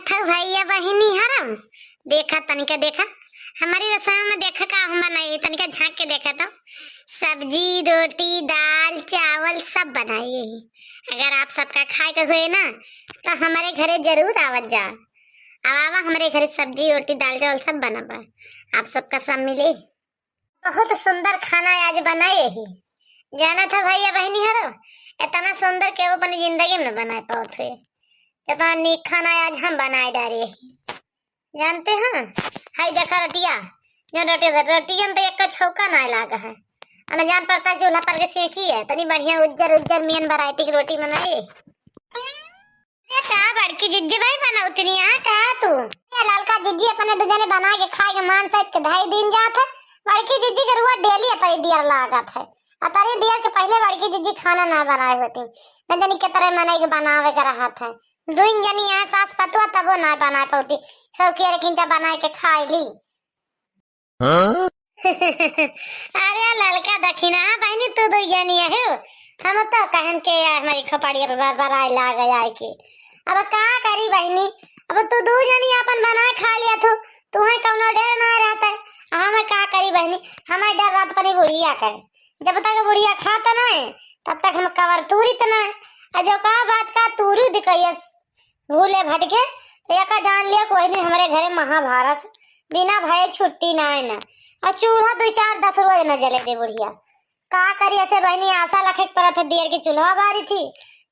था भैया बहिनी हरा देखा तनिका देखा हमारी रसोई में देखा का हम बनाए तनिका झांक के देखा तो सब्जी रोटी दाल चावल सब बनाए ही। अगर आप सबका खाए के हुए ना तो हमारे घरे जरूर आवत जा। अब आवा हमारे घरे सब्जी रोटी दाल चावल सब बना आप सबका सब मिले। बहुत सुंदर खाना आज बनाए ही। जाना था भैया बहनी हरो इतना सुंदर के वो अपनी जिंदगी में बना पाओ थे। इतना नीक खाना आज हम बनाए डाले जानते हैं। हाय देखा रोटिया जो रोटी हम तो एक छौका ना लागा है और जान पड़ता चूल्हा पर के सेकी है तनी बढ़िया उज्जर उज्जर मेन वैरायटी की रोटी बनाए। क्या बड़की जिज्जी भाई बना उतनी यहाँ कहा तू लड़का जिज्जी अपने दो जने बना के खाए के मान से 2.5 दिन जात है। बड़की जिज्जी के रुआ डेली अतरी दियर लागत है। अतरी दियर के पहले बड़की जिज्जी खाना ना बनाए होती न जानी के तरह मनाई के बनावे के रहा था। दुइन जनी यहाँ सास पतुआ तबो ना बना पाती सब के खिंचा बना के खाई ली। अरे लड़का दखिना बहनी तू दो जनी है हम तो कहन के हमारी खपड़िया पे बार ला गया के अब का करी बहनी। अब तू दो जनी अपन बना खा लिया तू है कौनो डर ना रहता है। हम का करी बहनी हमारे डर रात पर बुढ़िया कर जब तक बुढ़िया खाता ना तब तक हम कवर तूरी तना है जो का बात का तूरी दिखैस भूले भटके तो या का जान लिया कोई नहीं हमारे घरे महाभारत बिना भय छुट्टी ना है ना और चूल्हा 2-4-10 रोज न जले दे बुढ़िया का करी ऐसे बहनी आशा लखे पर थे देर की चूल्हा बारी थी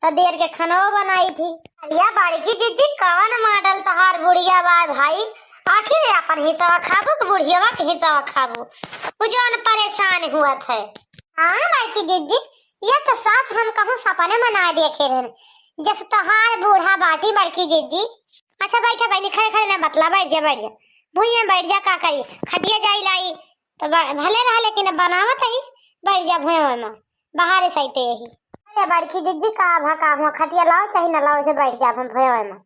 तो देर के खाना बनाई थी। या बाड़ी की दीदी कौन मॉडल तहार बुढ़िया बा भाई आखिर अपन हिस्सा खाबू के बुढ़िया के हिस्सा खाबू जो परेशान हुआ थे। हाँ बाड़ी दीदी ये तो सास हम कहूँ सपने मना देखे रहे जैसे तहार बूढ़ा बाटी बड़की दीदी। अच्छा बैठा बहनी खड़े खड़े ना बतला बैठ जा भूइया बैठ जा का करी खटिया जाई लाई तो भले रहा लेकिन बनावत है बैठ जा भूया में बाहर सहीते यही। अरे बड़की दीदी का भका हुआ खटिया लाओ चाहे न लाओ से बैठ जा हम भूया में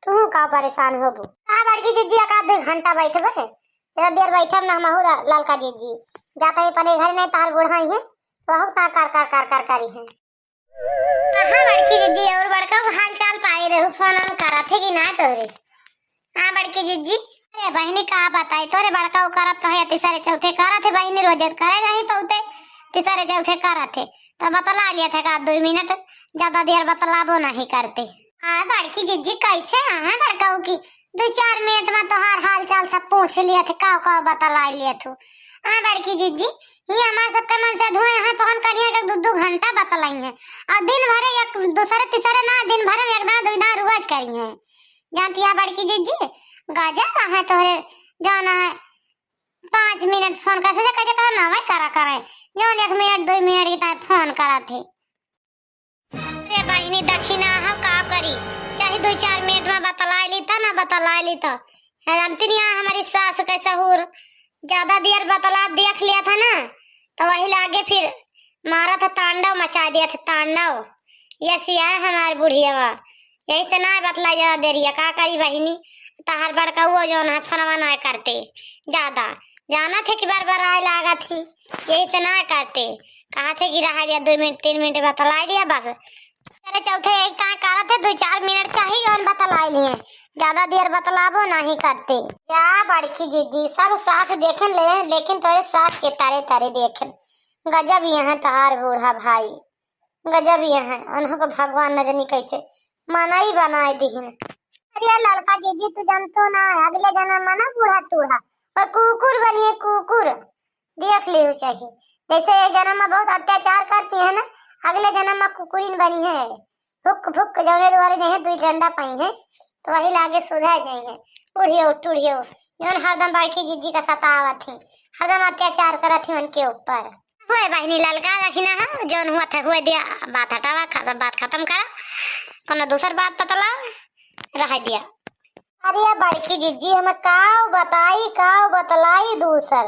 तू का परेशान होबू। हां बड़की दीदी का 2 घंटा बैठबे तेरा देर बैठब ना हमहू ललका दीदी जाता ही पने घर नहीं तार बुढ़ाई है तो हम कार करी है। हां बड़की दीदी और बड़का हाल चाल पाए रहू फोन हम करा थे कि ना तोरे। हां बड़की दीदी अरे बहनी का बताई तोरे बड़का उ करत है तीसरे चौथे करा थे बहनी रोज करे नहीं पौते तीसरे चौथे करा थे तो बतला लिया था का 2 मिनट ज्यादा देर बतलाबो नहीं करते। हां बड़की दीदी कैसे हां बड़का की 2-4 मिनट में तो हाल चाल सब पूछ लिया थे का बतला लिया तू। हां बड़की दीदी ये हमारे सबका मन से धुए हैं फोन करिए के 2 घंटा बतलाई है और दिन भर एक दूसरे तीसरे ना दिन भर एक ना 2 ना रोज करी है जानती है बड़की दीदी गजब है तोरे जाना है 5 मिनट फोन कैसे करना है करा जो 1 मिनट 2 मिनट की फोन करा थे। अरे बहनी दखिना हम का करी चाहे 2-4 मिनट में बतला ली था ना बतला ली तो जानती नहीं हमारी सास के सहूर ज्यादा देर बतला देख लिया था ना तो वही लागे फिर मारा था तांडव मचा दिया था तांडव ये सिया है हमारी बुढ़िया यही से ना बतला ज्यादा देरिया का करी बहनी तहार बड़का वो जो ना फनवा ना करते ज्यादा जाना थे कि बार आए लागा थी यही से ना करते कहा थे कि रहा गया 2 मिनट 3 मिनट बतला दिया बस तेरे चौथे एक कहा करा थे 2-4 मिनट चाहिए और बतला लिए ज्यादा देर बतलाबो नहीं करते। क्या बड़की दीदी सब सास देखे ले लेकिन तोरे सास के तारे देखे गजब यहाँ तहार बूढ़ा भाई गजब यहाँ उन्हों को भगवान न जानी कैसे मनाई बनाए दीन। अरे लड़का दीदी तू जानतो ना अगले जन्म में ना बूढ़ा टूढ़ा और कुकुर बनिए कुकुर देख लियो चाहिए जैसे ये जन्म में बहुत अत्याचार करती है ना अगले जन्म में कुकुरीन बनी है भुक भुक जौने द्वारे नहीं 2 डंडा पाई है तो वही लागे सुधर गई है बुढ़ियो टूढ़ियो जौन हरदम बड़की दीदी का सतावत थी हरदम अत्याचार करत थी उनके ऊपर। होए बहनी ललका रखना है जौन हुआ था हुए दिया बात हटावा सब बात खत्म करा कोनो दूसर बात बतला रह दिया। अरे बड़की दीदी हम काव बतलाई दूसर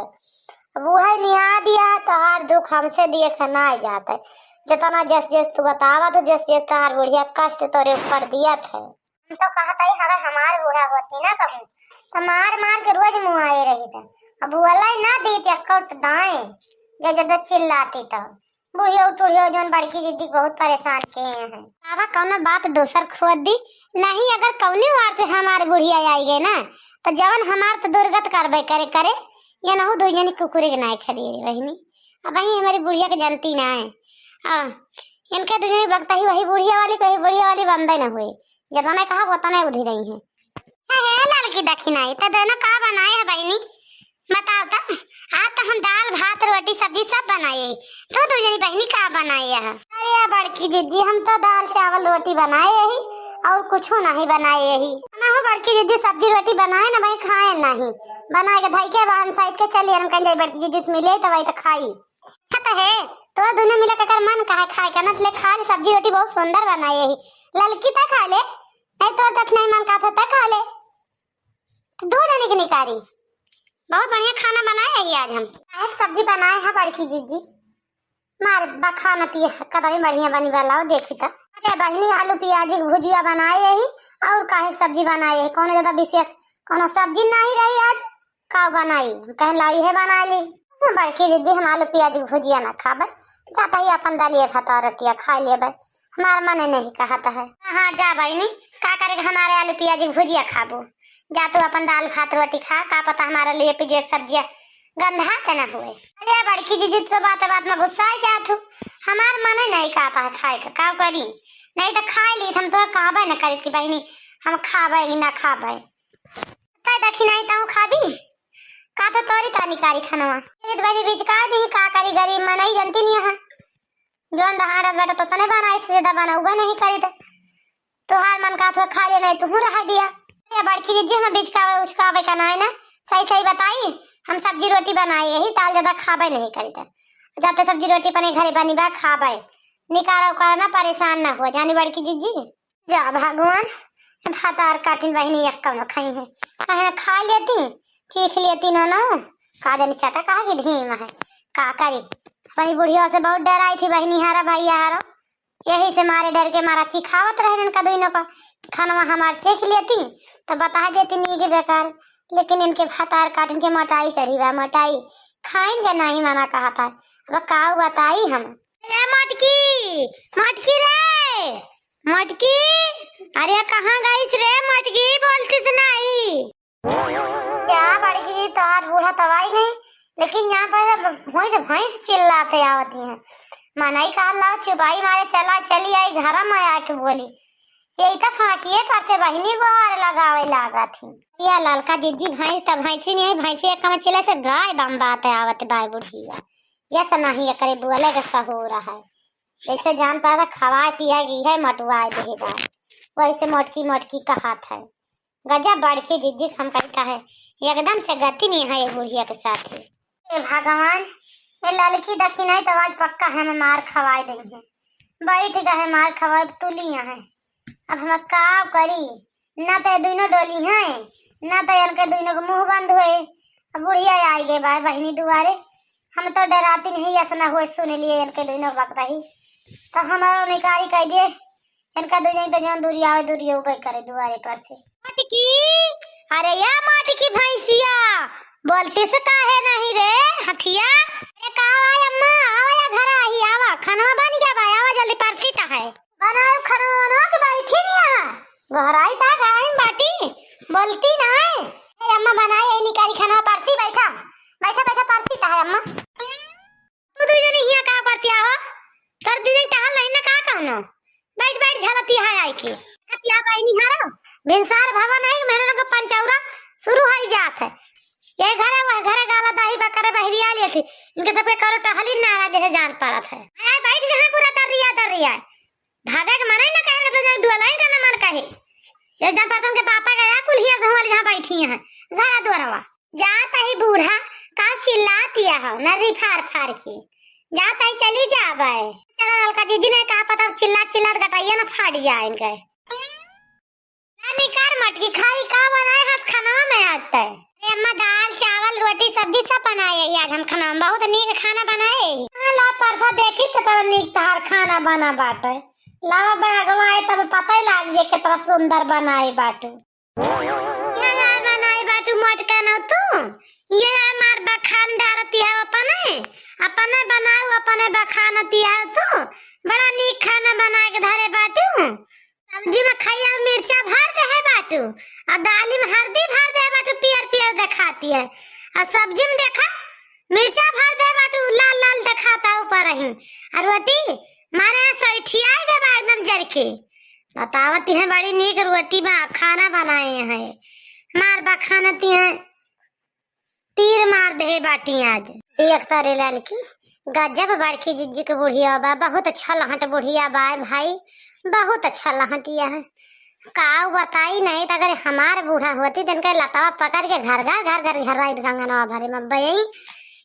वो है निहा दिया तोहार दुख हमसे देख ना जाता है जितना जस तू बतावा तो जस तोहार बुढ़िया कष्ट तोरे ऊपर दिया था हम तो कहता ही अगर हमार बूढ़ा होती ना कहूँ तो मार के रोज मुँह आए रही था अब वाला ना देती अकाउंट दाएं जब चिल्लाती तो बुढ़िया टूढ़िया जोन बड़की दीदी बहुत परेशान किए हैं। बाबा कौन बात दोसर खोद दी नहीं अगर कौनी बात हमारे बुढ़िया आई गए ना तो जवन हमार तो दुर्गत करबे करे करे ये ना हो दो जनी कुकुरे के नाय खड़ी रे बहनी। अब वही हमारी बुढ़िया के जानती ना है हां इनके दुनिया बगता ही वही बुढ़िया वाली बंदे ना हुए जब मैं कहा वो तो नहीं उधी रही है लड़की दखिनाई तो दोनों का बनाए है बहनी बताओ तो। आज तो हम दाल भात रोटी सब्जी सब बनाए तो दो जनी बहनी का बनाए है। अरे बड़की दीदी हम तो दाल चावल रोटी बनाए ही और कुछ नहीं बनाए ही ना हो बड़की दीदी सब्जी रोटी बनाए ना भाई खाए नहीं बनाए के धाई के बाहन साइड के चलिए हम कहीं जाए बड़की दीदी से मिले तो भाई तो खाई खाता है तो दोनों मिला कर मन कहा खाए का ना ले खा ले सब्जी रोटी बहुत सुंदर बनाए ही ललकी तक खा ले नहीं तो तक नहीं मन का था खा ले तो दो जने की निकारी बहुत बढ़िया खाना बनाए है आज हम एक सब्जी बनाए है बड़की जीजी मारे बखानती कतई बढ़िया बनी वाला देखी तो अरे बहनी आलू प्याज की भुजिया बनाए ही और काहे सब्जी बनाए है कौन ज्यादा विशेष कोनो सब्जी नहीं रही आज का बनाई कहीं लाई है बना ली बड़की दीदी हम आलू प्याज की भुजिया ना खाबे जाता ही अपन दालिए भात और रोटियां खा लेबे हमारा मन नहीं कहता है। हाँ जा बहनी का करे हमारे आलू प्याज की भुजिया खाबो जा तू अपन दाल भात रोटी खा का पता हमारे लिए पिजे सब्जियां गंधा के ना हुए। अरे बड़की दीदी तो बात में गुस्सा ही जात हूँ हमार मन नहीं कहता है खाए का करी नहीं तो खा ली हम तो कहबे न करी कि बहनी हम खाबे ना खाबे तय देखी नहीं तो खाबी का तो तोरी तानी कारी खानवा ये बहनी बीच का दी का करी गरीब मन ही जानती नहीं है जोन रहा बेटा तो तने बनाई सीधा बना हुआ नहीं करी तो हार मन का तो खा ले नहीं तू रह दिया। ये बड़की दीदी हम बीच का उसका का ना सही सही बताई हम सब्जी रोटी बनाई यही दाल ज्यादा खाबे नहीं करी जाते सब्जी रोटी पने घरे बनी बा खाबे निकारा उकारा ना परेशान ना हो जानी बड़की जीजी जा भगवान भात और काटिन बहनी एक कम खाई है कहे खा लेती चीख लेती ना का जानी चटा कहा की धीम है का करी अपनी बुढ़िया से बहुत डर आई थी बहनी हारा भाई हारा यही से मारे डर के मारा चिखावत रहे इनका दोनों का खाना हमार चीख लेती तो बता देती नहीं के बेकार लेकिन इनके भातार काट के मोटाई चढ़ी हुआ मोटाई खाएंगे नहीं मना कहा था अब का बताई हम मटकी मटकी रे मटकी अरे कहाँ गई रे मटकी बोलती से नहीं क्या बड़की तोहार बूढ़ा तवाई नहीं लेकिन यहाँ पर भैंस चिल्लाते आवती हैं मनाई कहा ला चुपाई मारे चला चली आई घर में आके बोली यही तो फाँकिए करते बहनी गुहार लगावे लागा थी या ललका दीदी भैंस तो भैंसी नहीं भैंसी कम चले से गाय बम बात आवत बाय बुढ़िया जैसा नहीं करे बोले का सहो रहा है जैसे जान पाता खवाए पिया गई है मटुआए दे बार वैसे मोटकी मोटकी का हाथ है गजब बड़की दीदी हम करता है एकदम से गति नहीं है ये बुढ़िया के साथ भगवान ये लड़की देखी नहीं तो आज पक्का हमें मार खवाए देंगे बैठ गए मार खवाए तुलिया है अब हम का करी ना तो दोनों डोली है ना तो इनके दोनों को मुंह बंद हुए अब बुढ़िया आई गए भाई बहनी दुआरे हम तो डराती नहीं ऐसा ना हुए सुन लिए इनके दोनों वक्त ही तो हमारा निकारी कह दिए इनका दोनों तो जहाँ दूरिया ऊपर करे दुआरे पर से मटकी अरे या मटकी भैंसिया बोलती से काहे नहीं रे हथिया अरे का आवा अम्मा आवा या घर आई आवा खाना बन गया भाई आवा जल्दी परती ता है बनाओ खाना बना के बैठी नहीं यहाँ घर आई ता गाय बाटी बोलती ना है अम्मा बनाए यही निकारी खाना परती बैठा बैठा बैठा परती ता है अम्मा तू दो जने यहाँ का करती हो कर दिन टहल नहीं ना का कहनो बैठ बैठ झलती है आई के कतिया बहनी हारो भिनसार भवन है मेरे लोग पंचौरा शुरू हो जात है ये घरे गाला दाही बकरे बहरिया लिए थी इनके सबके करो टहली नारा जैसे जान पड़त है आए बैठ जहां पूरा दर रिया भागा के मनाई ना कहे तो जान दुआलाई का ना मन कहे ये जान पड़तन के पापा गया कुलिया से वाली जहां बैठी है घरा दुआरवा जाता ही बूढ़ा का चिल्लातिया हो नरी फार फार की जाता ही चली जावे चला ललका दीदी ने कहा पता चिल्ला गटाइया ना फाट जाए इनके नानी कार मटकी खाई का बनाए हस खाना में आता है अम्मा दाल चावल रोटी सब्जी सब बनाए आज हम खाना बहुत नीक खाना बनाए ला परसा देखी तो तब नीक तार खाना बना बाटे ला बागवाए तब पता ही लाग जे कितना सुंदर बनाए बाटू यार बनाए बाटू मटका न तू ये हमार बखान डालती है अपने बनाऊ अपने बखानती है तू बड़ा नीक खाना बना के धरे बाटू सब्जी में खैया मिर्चा भर दे है बाटू और दाली में हल्दी भर दे है बाटू, पियर पियर दिखाती है। और सब्जी में देखा मिर्चा भर दे बाटू, लाल लाल दिखाता ऊपर ही। और रोटी मारे सैठिया दे बा एकदम जर के। बतावती है बड़ी नीक रोटी बा, खाना बनाए हैं मार बा खाना तिया तीर मार दे बाटी आज। एक तारे लाल की गजब बड़की जिज्जी के बुढ़िया बा, बहुत अच्छा लहट बुढ़िया बा भाई, बहुत अच्छा लहटिया है। काऊ बताई नहीं तो अगर हमार बूढ़ा होती तो इनका लतावा पकड़ के घर घर गंगनवा भरे में बयई,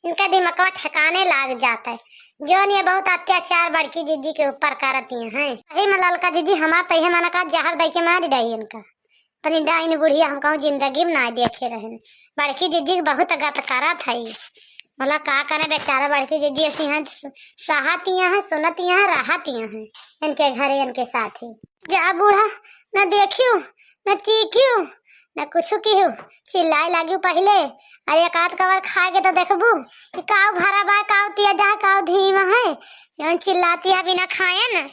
इनका दिमाग ठिकाने लाग जाता है। जो ये बहुत अत्याचार बड़की जिज्जी के ऊपर करती हैं। अरे में ललका जिज्जी हमार तहे माना का जहर दई के मारी डाई इनका, तनी डाइन बुढ़िया हम कहूँ जिंदगी में ना देखे रहे। बड़की जिज्जी बहुत गत करत है, बोला का करे बेचारा बड़की जिज्जी ऐसी हैं, सहतियां हैं, सुनतियां हैं, राहतियां हैं इनके घरे इनके साथ ही। जा बूढ़ा न देखियो न चीखियो न कुछ कियो, चिल्लाए लागी पहले। अरे एक आध कवर खाएगे तो देखबू कि काऊ भरा बा, काऊ तिया जा, काऊ धीमा है। जब चिल्लाती है बिना खाए न,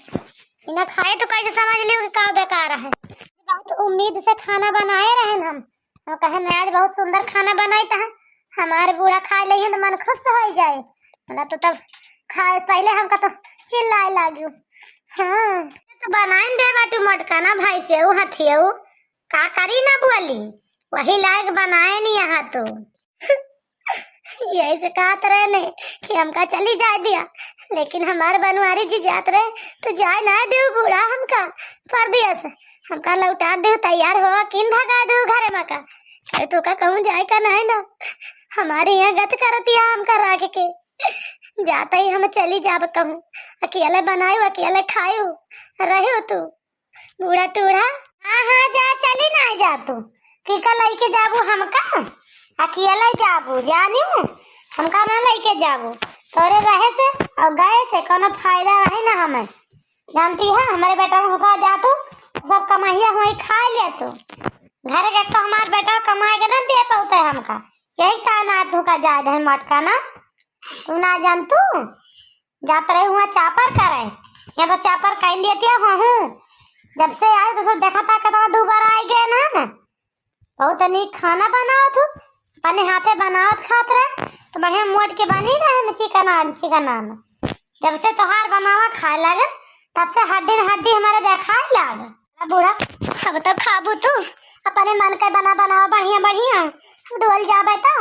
बिना खाए तो कैसे समझ लियो कि काऊ बेकार है। बहुत उम्मीद से खाना बनाए रहे हम कहे आज बहुत सुंदर खाना बनाई था, हमारे बूढ़ा खा ले तो मन खुश हो जाए। मतलब तो तब खाए पहले हमका तो चिल्लाए लागियो। हाँ तो बनाए दे बाटू मटका ना भाई से वो हथियो का करी ना बोली, वही लायक बनाए नहीं यहाँ तो। यही से कहते रहे ने कि हमका चली जाए दिया, लेकिन हमारे बनवारी जी जात रहे तो जाए ना दे बूढ़ा हमका पर दिया से हमका लौटा दे, तैयार हो किन भगा दो घरे में का। अरे तो का कहूँ जाए का नहीं ना, हमारे यहाँ गत करती है हमका राख के जाता ही हम चली जाब कहूँ, अकेले बनाए अकेले खाए रहे हो तू बूढ़ा टूढ़ा। हाँ हाँ जा चली ना जा तू कि का लेके जाबू हमका, अकेले जाबू जानी हमका ना लेके जाबू, तोरे रहे से और गए से कोनो फायदा रहे ना। हमें जानती है हमारे बेटा में घुसा जा तू सब कमाइया हुई खा ले तू, घर के तो हमारे बेटा कमाए के ना दे पाते हमका, यही टाना तू का जाए धन मटका ना तू ना जान तू जात रही हुआ चापर करे या तो चापर कह देती हूँ। जब से आए तो सब देखा था कतवा दोबारा आई गए ना, बहुत नीक खाना बनाओ तू अपने हाथे बनावत खात रहे तो बढ़िया मोट के बनी रहे न चिकन। जब से तोहार बनावा खाए लगे तब से हड्डी हमारे देखाए लागे। बूढ़ा अब तो खाबू तू अपने मन के बनावा बढ़िया बढ़िया डोल जा बैठा।